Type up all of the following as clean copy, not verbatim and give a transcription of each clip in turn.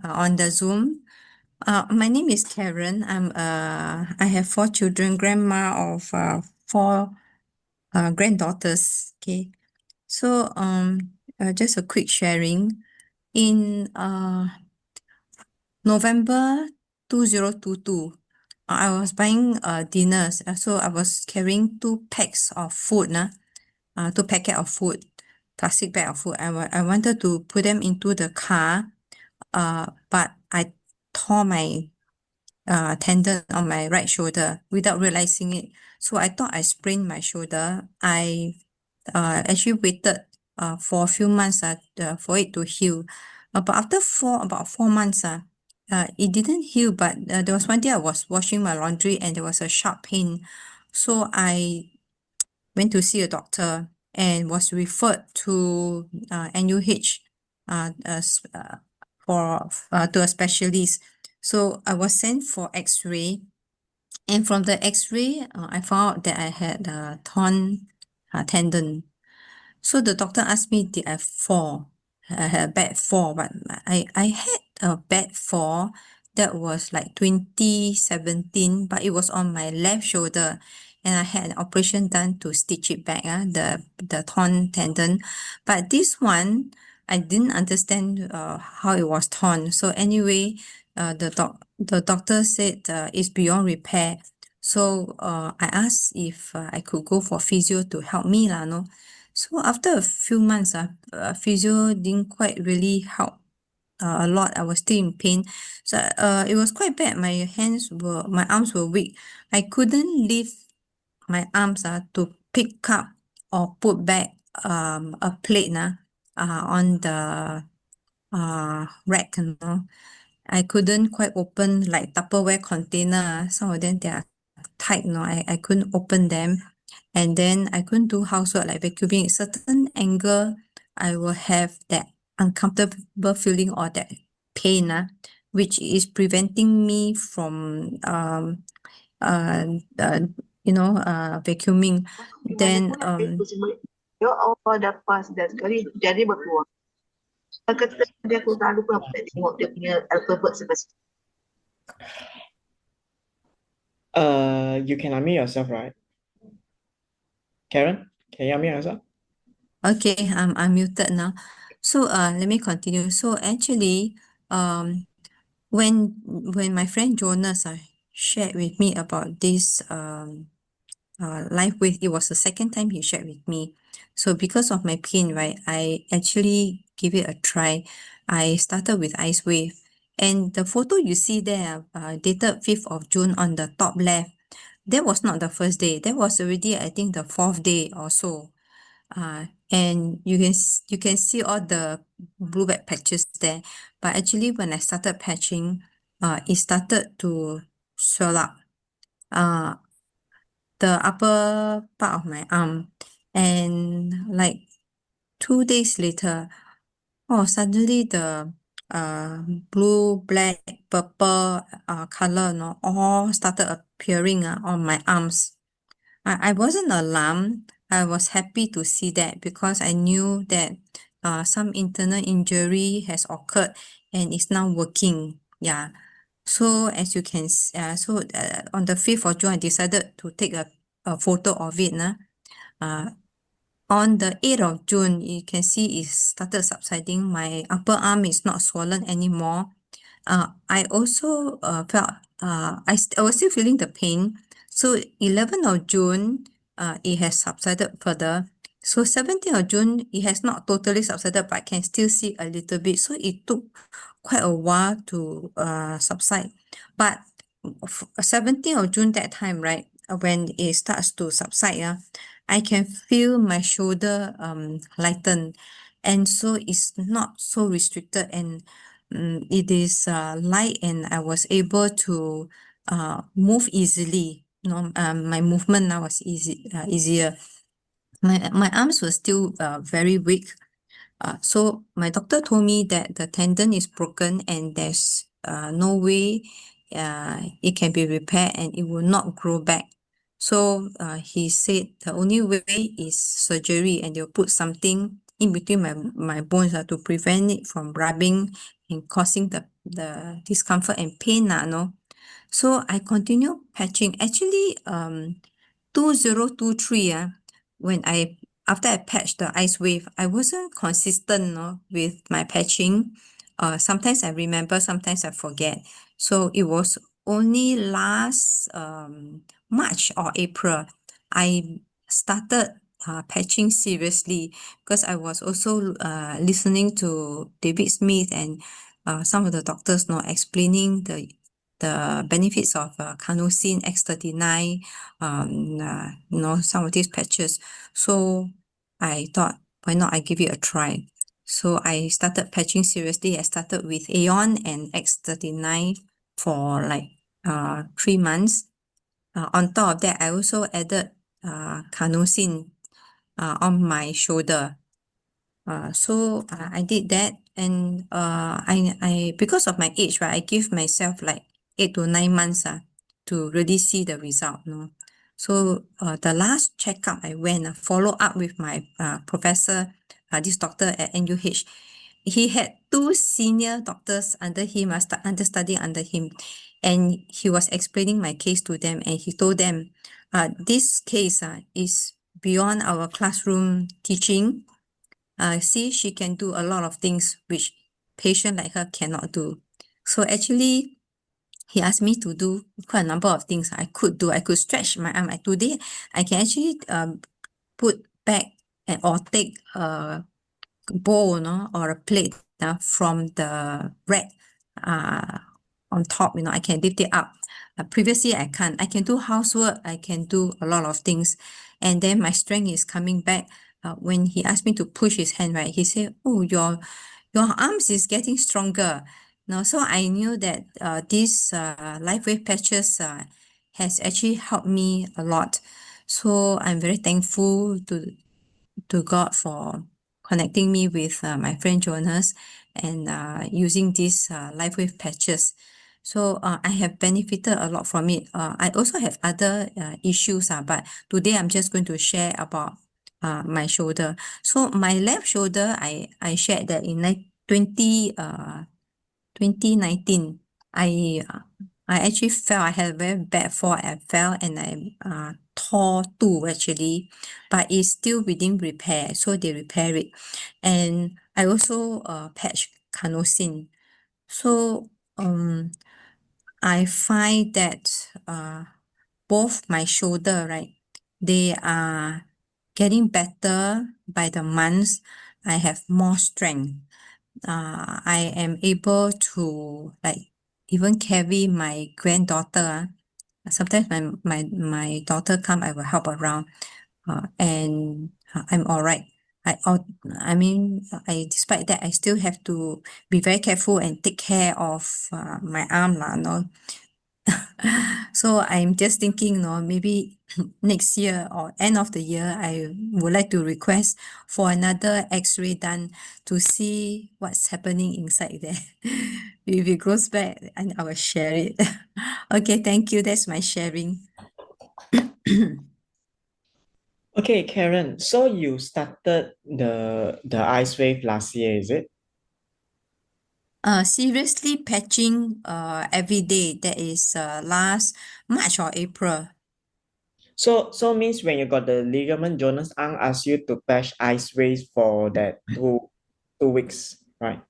on the Zoom. My name is Karen. I have 4 children, grandma of four granddaughters. Okay, so just a quick sharing. In November 2022, I was buying dinners. So I was carrying 2 packs of food, 2 packet of food, plastic bag of food. I wanted to put them into the car, but I tore my tendon on my right shoulder without realizing it. So I thought I sprained my shoulder. I actually waited for a few months for it to heal. But after about 4 months, it didn't heal. But there was one day I was washing my laundry and there was a sharp pain. So I went to see a doctor and was referred to NUH to a specialist. So I was sent for X-ray, and from the X-ray, I found out that I had a torn tendon. So the doctor asked me, did I fall? I had a bad fall, but I had a bad fall that was like 2017, but it was on my left shoulder, and I had an operation done to stitch it back, the torn tendon. But this one, I didn't understand how it was torn. So anyway, the doctor said it's beyond repair. So I asked if I could go for physio to help me, no. So after a few months, physio didn't quite really help a lot. I was still in pain. So it was quite bad. My arms were weak. I couldn't lift my arms to pick up or put back a plate on the rack, I couldn't quite open like Tupperware container. Some of them they are tight, I couldn't open them. And then I couldn't do housework like vacuuming. A certain angle, I will have that uncomfortable feeling or that pain, which is preventing me from uh, uh vacuuming. Then Ya Allah, dah pas dah sekali jadi berkeluar. Kata dia aku selalu pun aku tak tengok dia punya alphabet sebab You can unmute yourself, right? Karen, can you unmute yourself? Okay, I'm muted now. So let me continue. So actually, when my friend Jonas shared with me about this life wave, it was the second time he shared with me. So because of my pain, right, I actually give it a try. I started with ice wave, and the photo you see there, dated 5th of June on the top left, that was not the first day. That was already, I think, the 4th day or so. And you can see all the blue back patches there. But actually, when I started patching, it started to swell up. The upper part of my arm, and like 2 days later, oh, suddenly the blue, black, purple color, all started appearing on my arms. I wasn't alarmed. I was happy to see that because I knew that some internal injury has occurred and is now working. Yeah. So as you can on the 5th of June, I decided to take a photo of it. On the 8th of June, you can see it started subsiding. My upper arm is not swollen anymore. I also felt I was still feeling the pain. So 11th of June, it has subsided further. So 17th of June, it has not totally subsided, but I can still see a little bit. So it took quite a while to subside. But 17th of June that time, right, when it starts to subside, I can feel my shoulder lighten, and so it's not so restricted, and it is light, and I was able to move easily. My movement now was easier. My arms were still very weak. So my doctor told me that the tendon is broken and there's no way it can be repaired and it will not grow back. So he said the only way is surgery, and they'll put something in between my bones to prevent it from rubbing and causing the discomfort and pain, no. So I continue patching. Actually, 2023, when after I patched the ice wave, I wasn't consistent, no, with my patching. Sometimes I remember, sometimes I forget. So it was only last March or April I started patching seriously, because I was also listening to David Smith and some of the doctors, explaining the benefits of carnosine X39, some of these patches. So I thought, why not I give it a try? So I started patching seriously. I started with Aeon and X39 for like 3 months. On top of that, I also added carnosine on my shoulder. So I did that, and I because of my age, right, I give myself like 8 to 9 months to really see the result, So the last checkup I went, follow up with my professor, this doctor at NUH. He had two senior doctors under him, understudy under him, and he was explaining my case to them, and he told them, this case is beyond our classroom teaching. See, she can do a lot of things which patient like her cannot do. So actually, he asked me to do quite a number of things I could do. I could stretch my arm. Today, I can actually put back or take a bowl, or a plate from the rack uh, on top, I can lift it up. Previously, I can't. I can do housework. I can do a lot of things. And then my strength is coming back. When he asked me to push his hand, right, he said, oh, your arms is getting stronger. So I knew that these life wave patches has actually helped me a lot. So I'm very thankful to God for connecting me with my friend Jonas and using these LifeWave patches. So I have benefited a lot from it. I also have other issues, but today I'm just going to share about my shoulder. So my left shoulder, I shared that in 2019, I actually fell. I had a very bad fall. I fell and I tore two actually, but it's still within repair. So they repair it. And I also patched carnosine. So I find that both my shoulder, right, they are getting better by the months. I have more strength. I am able to like even carry my granddaughter. Sometimes my daughter come, I will help around, and I'm all right. I mean, despite that, I still have to be very careful and take care of my arm, So I'm just thinking, maybe next year or end of the year, I would like to request for another X-ray done to see what's happening inside there. If it goes back, and I will share it. Okay, thank you. That's my sharing. Okay, Karen. So you started the ice wave last year, is it? Seriously patching every day. That is last March or April. So means when you got the ligament, Jonas Ang asked you to patch ice wave for that 2 weeks, right?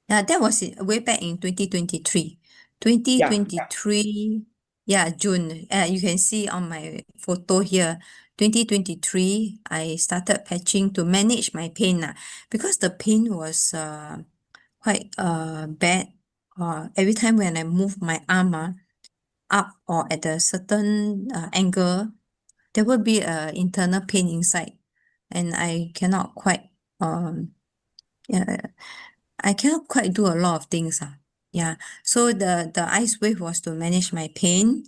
That was way back in 2023. Yeah. 2023, yeah, June. You can see on my photo here. 2023, I started patching to manage my pain, because the pain was quite bad. Every time when I move my arm up or at a certain angle, there will be a internal pain inside, and I cannot quite yeah, I cannot quite do a lot of things. Yeah. So the ice wave was to manage my pain.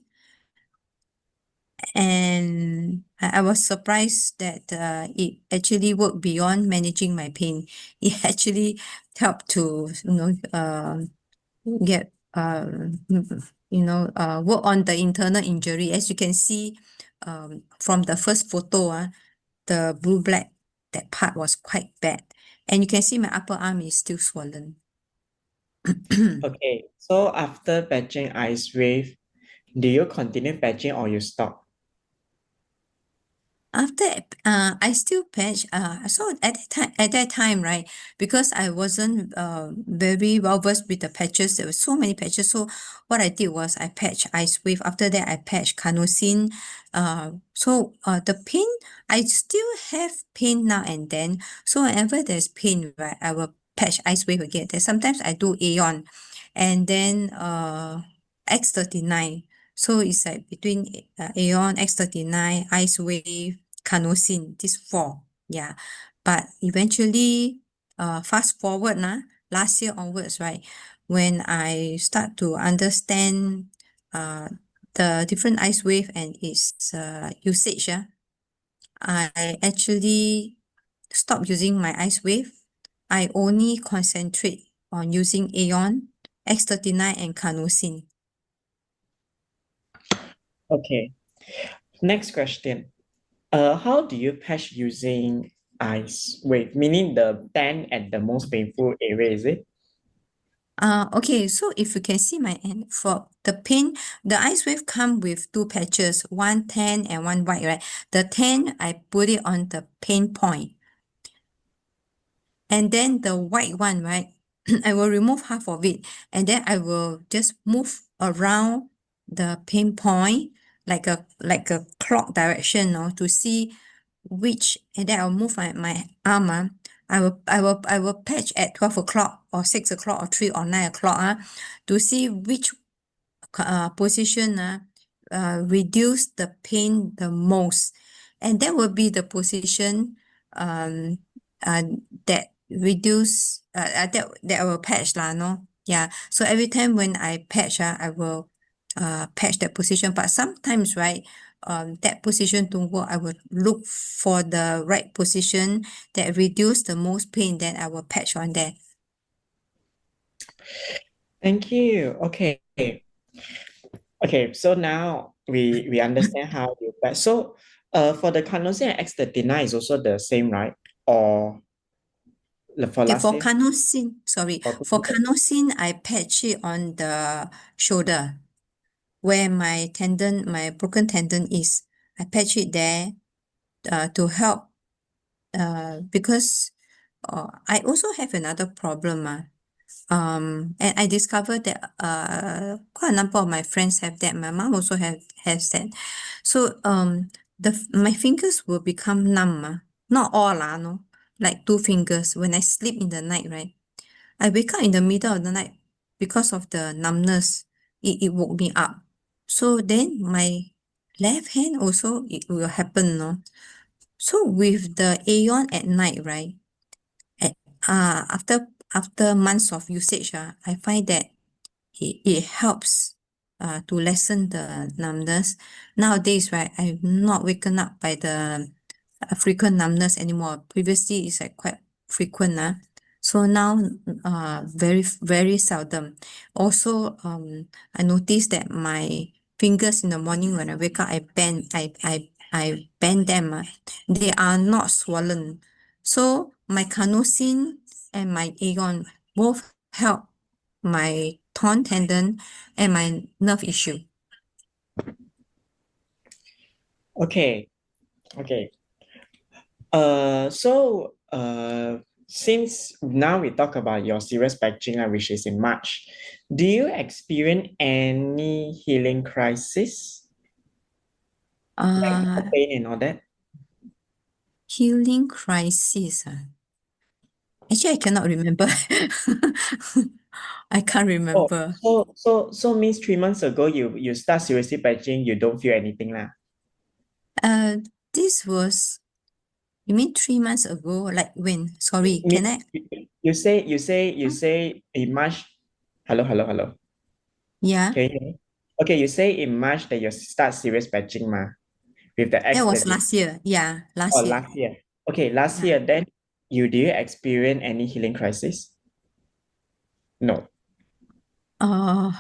And I was surprised that it actually worked beyond managing my pain. It actually helped to, get, work on the internal injury. As you can see from the first photo, the blue black, that part was quite bad. And you can see my upper arm is still swollen. Okay, so after patching ice wave, do you continue patching or you stop? After I still patch so at that time, right, because I wasn't very well versed with the patches. There were so many patches, so what I did was I patched ice wave. After that I patched carnosine. The pain, I still have pain now and then, so whenever there's pain, right, I will patch ice wave again. Then sometimes I do Aeon, and then X39. So it's like between Aeon, X39, ice wave, carnosine, these four. Yeah. But eventually, fast forward last year onwards, right? When I start to understand uh the different ice wave and its usage, I actually stopped using my ice wave. I only concentrate on using Aeon, X39 and carnosine. Okay, next question. How do you patch using ice wave? Meaning the 10 at the most painful area, is it? Okay, so if you can see my end for the pain, the ice wave come with two patches, one tan and one white, right? The tan, I put it on the pain point. And then the white one, right? I will remove half of it, and then I will just move around the pain point like a clock direction, no, to see which, and then I'll move my arm. I will patch at 12 o'clock or 6 o'clock or 3 or 9 o'clock to see which position reduce the pain the most, and that will be the position um that reduce that I will patch lah, no. Yeah, so every time when I patch I will patch that position, but sometimes, right, that position don't work. I will look for the right position that reduce the most pain, then I will patch on that. Thank you. Okay. Okay, so now we understand how you patch. So for the carnosine and X39 is also the same, right? Or for Okay, last for year? carnosine, sorry, For for 2020? carnosine, I patch it on the shoulder where my tendon, my broken tendon is. I patch it there to help because I also have another problem. And I discovered that quite a number of my friends have that. My mom also has that. So my fingers will become numb. Not all no, like two fingers. When I sleep in the night, right? I wake up in the middle of the night because of the numbness. It woke me up. So then my left hand also it will happen, no? So with the Aeon at night, right? At, after months of usage, I find that it helps to lessen the numbness. Nowadays, right, I'm not waken up by the frequent numbness anymore. Previously, it's like quite frequent. So now, very seldom. Also, I noticed that my fingers in the morning when I wake up, I bend them. They are not swollen. So my carnosine and my Aegon both help my torn tendon and my nerve issue. Okay, okay. Since now we talk about your serious patching, which is in March, do you experience any healing crisis, like no Uh, pain and all that? Healing crisis. Actually, I cannot remember. I can't Oh, remember. so means 3 months ago you start seriously patching, you don't feel anything lah. Uh, this was, you mean 3 months ago? Like when? Sorry, can I? You say in March. Hello. Yeah, Can you hear me? Okay, you say in March that you start serious patching with the that was X30 last year. Yeah, or last year. last year. Okay, last Yeah. year then do you experience any healing crisis? No. Uh,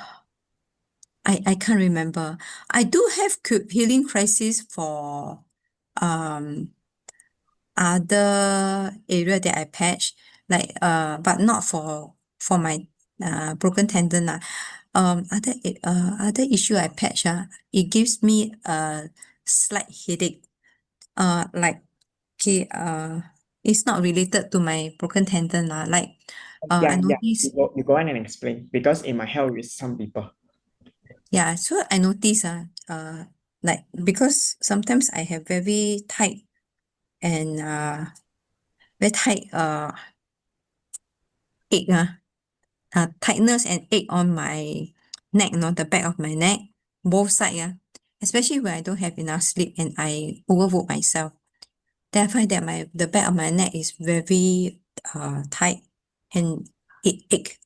I can't remember. I do have healing crisis for um other area that I patch, like but not for my broken tendon other issue I patch it gives me a slight headache. Like okay, it's not related to my broken tendon like I Yeah, yeah. notice. You go on and explain because it might help with some people. Yeah, so I notice like because sometimes I have and very tight ache tightness and ache on my neck, the back of my neck, both side especially when I don't have enough sleep and I overwork myself. Then I find that the back of my neck is very tight and it ache.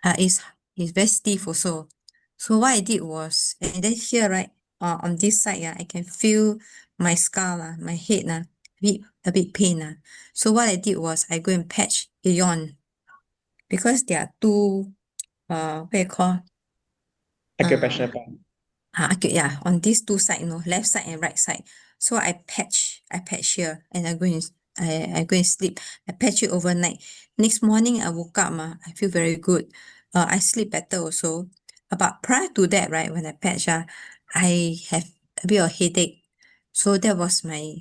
It's very stiff also. So what I did was, and then here, right, on this side, I can feel my skull, my head, a bit pain. So what I did was I go and patch Aeon because there are two, what you call, uh, Acupressure point. okay, yeah, on these two sides, left side and right side. So I patch here and I go and sleep. I patch it overnight. Next morning I woke up, I feel very good. I sleep better also. But prior to that, right, when I patch, I have a bit of headache. So that was my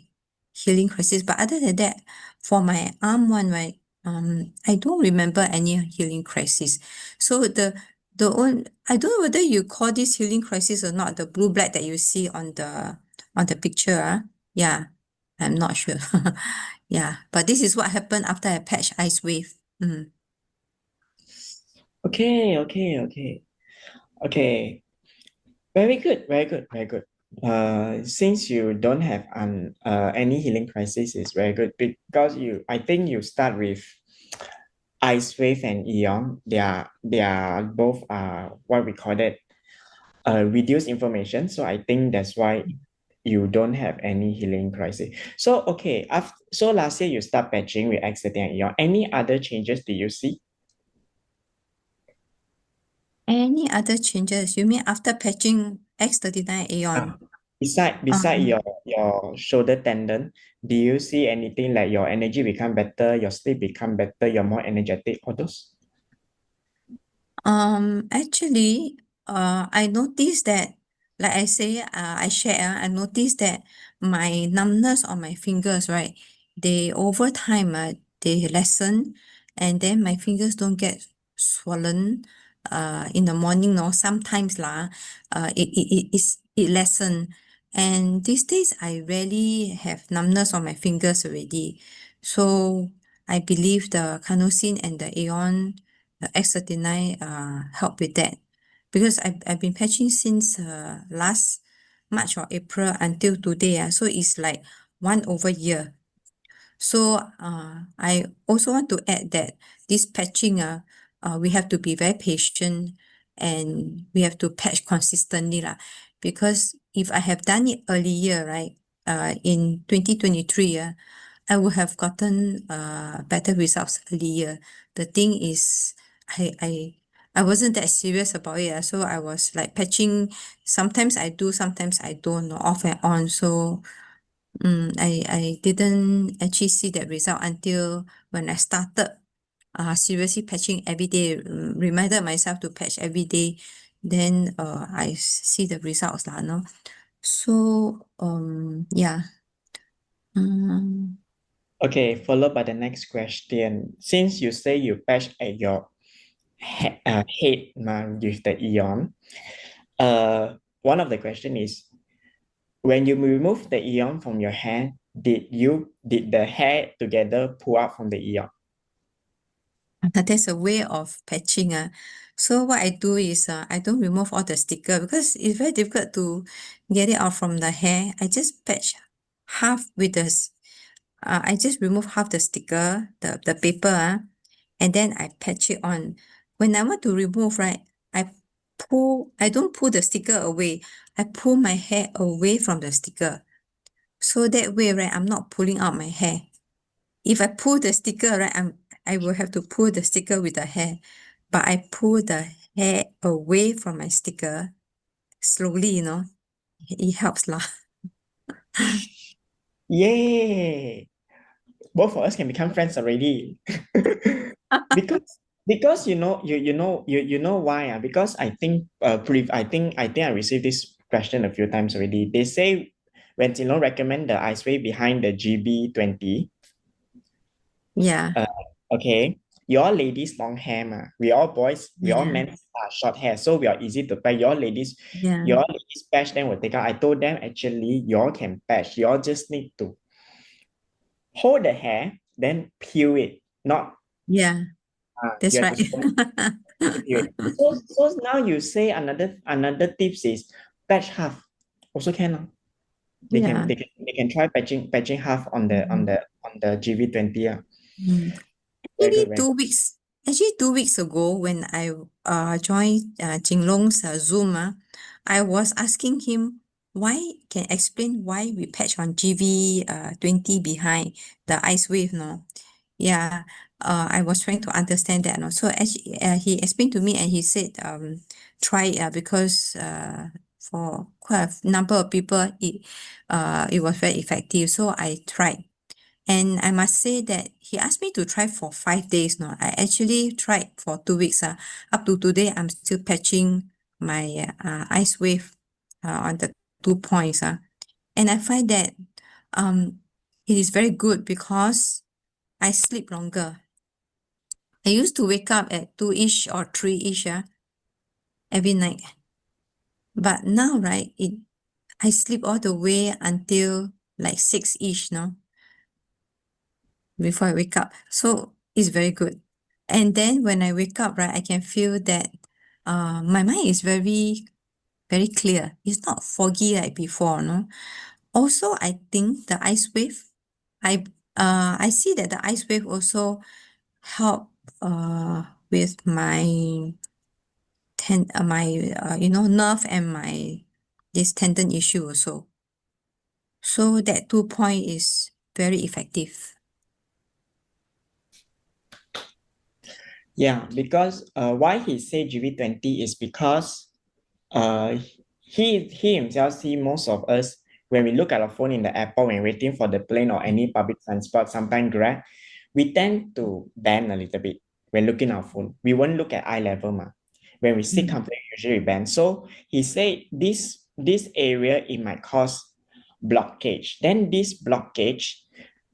healing crisis. But other than that, for my arm one, right, I don't remember any healing crisis. So the only, I don't know whether you call this healing crisis or not, the blue black that you see on the picture. Yeah, I'm not sure. Yeah, but this is what happened after I patched Ice Wave. Okay, okay, okay. Okay. Very good, very good, very good. Since you don't have any healing crisis, is very good because I think you start with Ice Wave and Eon. They are both what we call it reduced information. So I think that's why you don't have any healing crisis. So okay, so last year you start patching with X30 and Eon. Any other changes do you see? Any other changes? You mean after patching X39 Uh, Aeon? beside Um, your shoulder tendon, do you see anything like your energy become better, your sleep become better, you're more energetic, all those? Actually, I noticed that, like I say, I share, I noticed that my numbness on my fingers, right, they over time, they lessen, and then my fingers don't get swollen, in the morning, no, sometimes it lessen. And these days, I rarely have numbness on my fingers already. So I believe the carnosine and the Aeon the X39 help with that because I've been patching since last March or April until today. So it's like 1 over year. So I also want to add that this patching we have to be very patient and we have to patch consistently because if I have done it earlier, right, in 2023, I would have gotten better results earlier. The thing is, I I I wasn't that serious about it. So I was like patching. Sometimes I do, sometimes I don't, off and on. So I didn't actually see that result until when I started seriously patching every day, reminded myself to patch every day. Then I see the results lah, no? So yeah. Mm, Okay, followed by the next question. Since you say you patch at your head with the Eon, one of the question is when you remove the Eon from your hair, did the hair together pull out from the Eon? There's a way of patching. So what I do is I don't remove all the sticker because it's very difficult to get it out from the hair. I just patch half with I just remove half the sticker, the paper, and then I patch it on. When I want to remove, right, I don't pull the sticker away. I pull my hair away from the sticker. So that way, right, I'm not pulling out my hair. If I pull the sticker, right, I will have to pull the sticker with the hair. But I pull the hair away from my sticker slowly, It helps lah. Yay! Both of us can become friends already. Because Because you know why? Because I think I received this question a few times already. They say when recommend the ice way behind the GB20, Yeah, okay, your ladies long hair we all boys, we all yeah, men are short hair, so we are easy to patch. yeah, Your ladies patch then will take out. I told them actually you all can patch. You all just need to hold the hair, then peel it. Not yeah, you that's have to right. peel it. So now you say another tips is patch half. Also can. Yeah. They can try patching half on the Mm. GV20. Mm. Very Maybe good, very 2 weeks. Actually, 2 weeks ago, when I joined Jinglong's Zoom, I was asking him why can explain why we patch on GV 20 behind the ice wave, no? Yeah, I was trying to understand that, no. So actually, he explained to me and he said, try it, because for quite a number of people, it was very effective. So I tried. And I must say that he asked me to try for 5 days. No, I actually tried for 2 weeks. Up to today, I'm still patching my ice wave on the 2 points. And I find that um, it is very good because I sleep longer. I used to wake up at 2-ish or 3-ish every night. But now, right, I sleep all the way until like 6-ish, no? Before I wake up. So it's very good. And then when I wake up, right, I can feel that my mind is very, very clear. It's not foggy like before, no. Also, I think the ice wave, I see that the ice wave also help with my nerve and my this tendon issue also. So that 2 point is very effective. Yeah, because why he say GV20 is because uh he himself see most of us when we look at our phone in the airport when waiting for the plane or any public transport, sometimes Grab, we tend to bend a little bit when looking at our phone. We won't look at eye level when we sit Mm. comfortably, usually we bend. So he said this area it might cause blockage. Then this blockage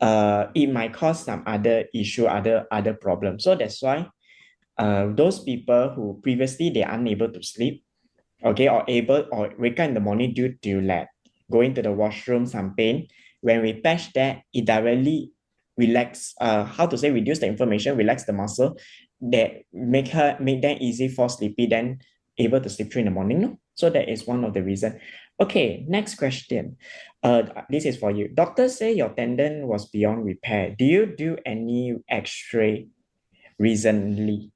it might cause some other issue, other problem. So that's why those people who previously they are unable to sleep, okay, or able or wake up in the morning due to like going to the washroom, some pain. When we patch that, it directly relax. How to say reduce the inflammation, relax the muscle, that make them easy for sleepy, then able to sleep through in the morning. No? So that is one of the reason. Okay, next question. This is for you. Doctors say your tendon was beyond repair. Do you do any X-ray recently?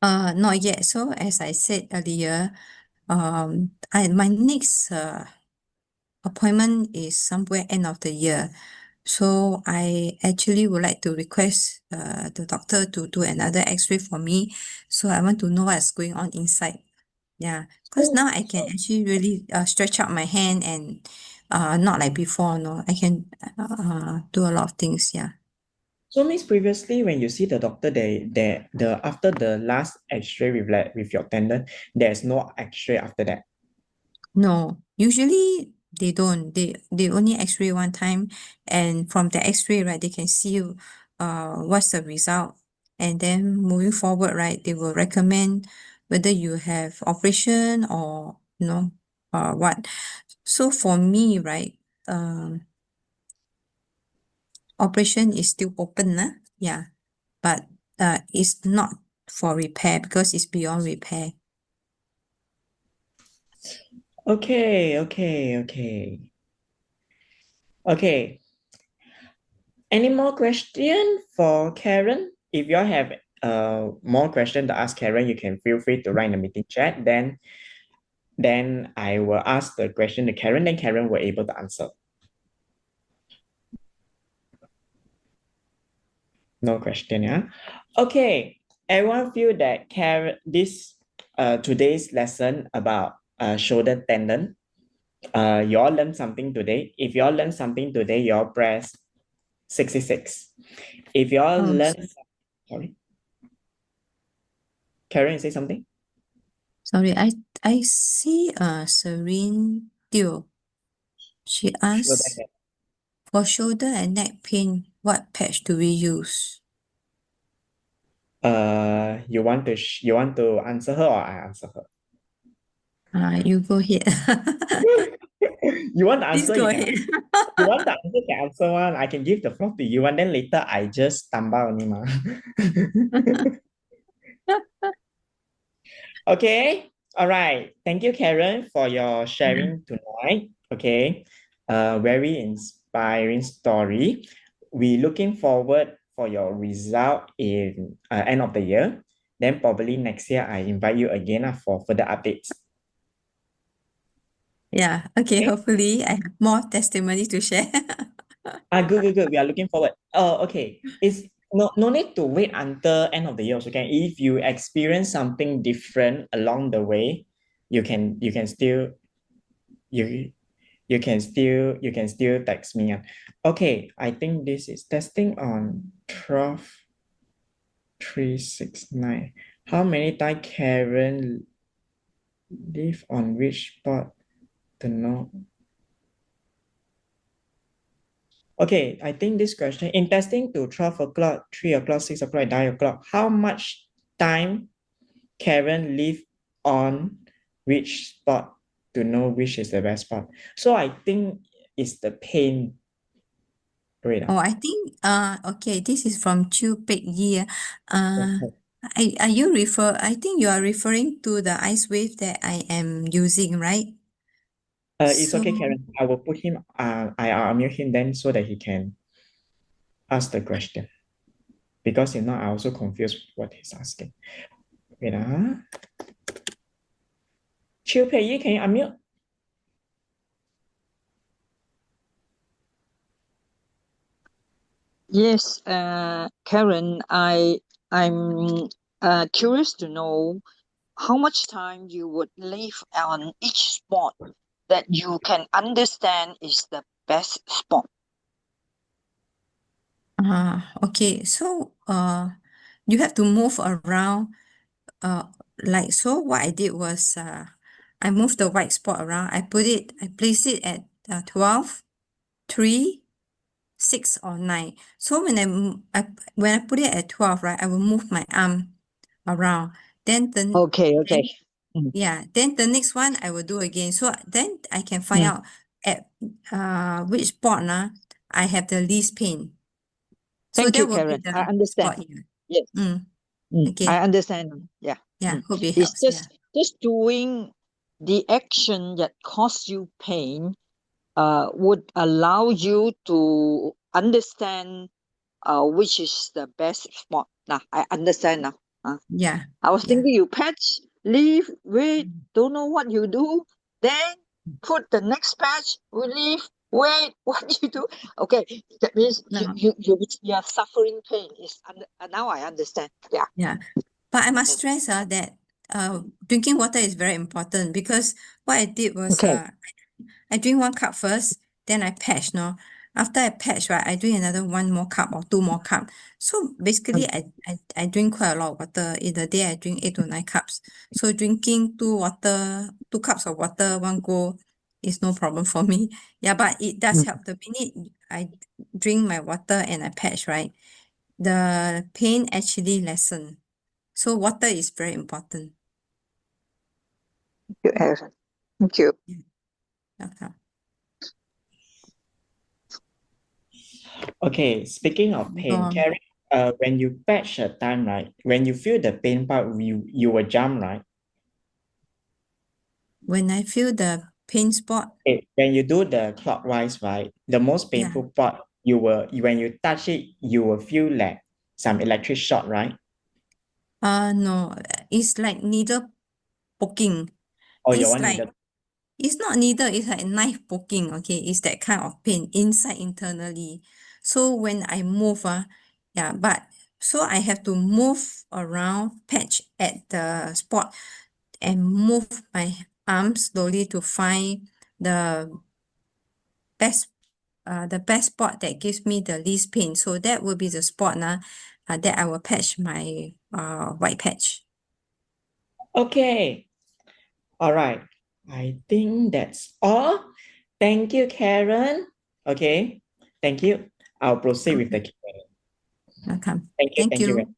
Not yet. So as I said earlier, my next appointment is somewhere end of the year. So I actually would like to request the doctor to do another X-ray for me. So I want to know what's going on inside. Yeah, because So, now I can actually really stretch out my hand and not like before. No, I can do a lot of things. Yeah. So means previously when you see the doctor, the after the last X-ray with your tendon, there's no X-ray after that. No, usually they don't. They only X-ray one time, and from the X-ray, right, they can see what's the result, and then moving forward, right, they will recommend whether you have operation or what. So for me, right, operation is still open, yeah, but it's not for repair because it's beyond repair. Okay, okay, okay. Okay. Any more question for Karen? If you all have more question to ask Karen, you can feel free to write in the meeting chat. Then I will ask the question to Karen, then Karen will able to answer. No question, yeah. Okay, everyone feel that today's lesson about shoulder tendon. You all learned something today. If you all learned something today, you all press 66. If you all Oh, learn, sorry. Karen, say something. Sorry, I see Serene Teo. She Shoulder asked, for shoulder and neck pain, what patch do we use? You want to answer her or I answer her? You go ahead. You want to Please answer, go you can ahead. you want the answer, can answer one. I can give the floor to you, and then later I just stumble only ma. Okay. All right. Thank you, Karen, for your sharing tonight. Okay. Very inspiring story. We looking forward for your result in end of the year. Then probably next year I invite you again for further updates. Yeah, okay, hopefully I have more testimonies to share. Good. We are looking forward. Okay. It's no need to wait until end of the year also can. If you experience something different along the way, you can still you you can still text me. Okay, I think this is testing on 12369. How many times Karen live on which spot to know? Okay, I think this question in testing to 12 o'clock, 3 o'clock, 6 o'clock, 9 o'clock, how much time Karen live on which spot to know which is the best spot? So I think it's the pain. Wait, Oh, I think okay, this is from Chu Pek Yi. I think you are referring to the ice wave that I am using, right? It's So okay, Karen. I will put him, I'll unmute him then so that he can ask the question. Because if not, I also confused what he's asking. Wait, Chiu Pei Yi, can you unmute? Yes, Karen, I'm curious to know how much time you would leave on each spot that you can understand is the best spot. okay, so you have to move around like so what I did was I moved the white spot around. I place it at 12, 3, 6 or 9. So when I put it at 12, right, I will move my arm around. Then Okay. then the next one I will do again. So then I can find out at which spot I have the least pain. So Thank that you, will be Karen. I the understand. spot here. Yes. Okay. I understand. Yeah. Yeah, hope it It's helps. Yeah. just doing the action that cause you pain would allow you to understand which is the best spot. Now I understand now. Yeah. I was Yeah. thinking you patch, leave, wait, don't know what you do, then put the next patch, relief, wait, what you do. Okay, that means No. you are suffering pain. Now I understand. Yeah. Yeah. But I must stress that drinking water is very important because what I did was Okay. I drink 1 cup first, then I patch, no. After I patch, right, I drink another 1 more cup or 2 more cup. So basically, I drink quite a lot of water. In a day, I drink 8 to 9 cups. So drinking 2 cups of water one go is no problem for me. Yeah, but it does help. The minute I drink my water and I patch, right, the pain actually lessen. So water is very important. Thank you, Erin. Thank you. Okay. Okay, speaking of pain, Um, Karen, when you patch a time, right? When you feel the pain part, you will jump, right? when I feel the pain spot, Okay, when you do the clockwise, right? The most yeah. painful part, when you touch it, you will feel like some electric shock, right? No, it's like needle poking. Or your It's one like, needed. it's not needle, it's like knife poking, okay? It's that kind of pain inside internally. So when I move, so I have to move around, patch at the spot and move my arms slowly to find the best the best spot that gives me the least pain. So that will be the spot that I will patch my white patch. Okay. All right. I think that's all. Thank you, Karen. Okay. Thank you. I'll proceed with the Q&A. Welcome. Thank you. Thank Thank you. you.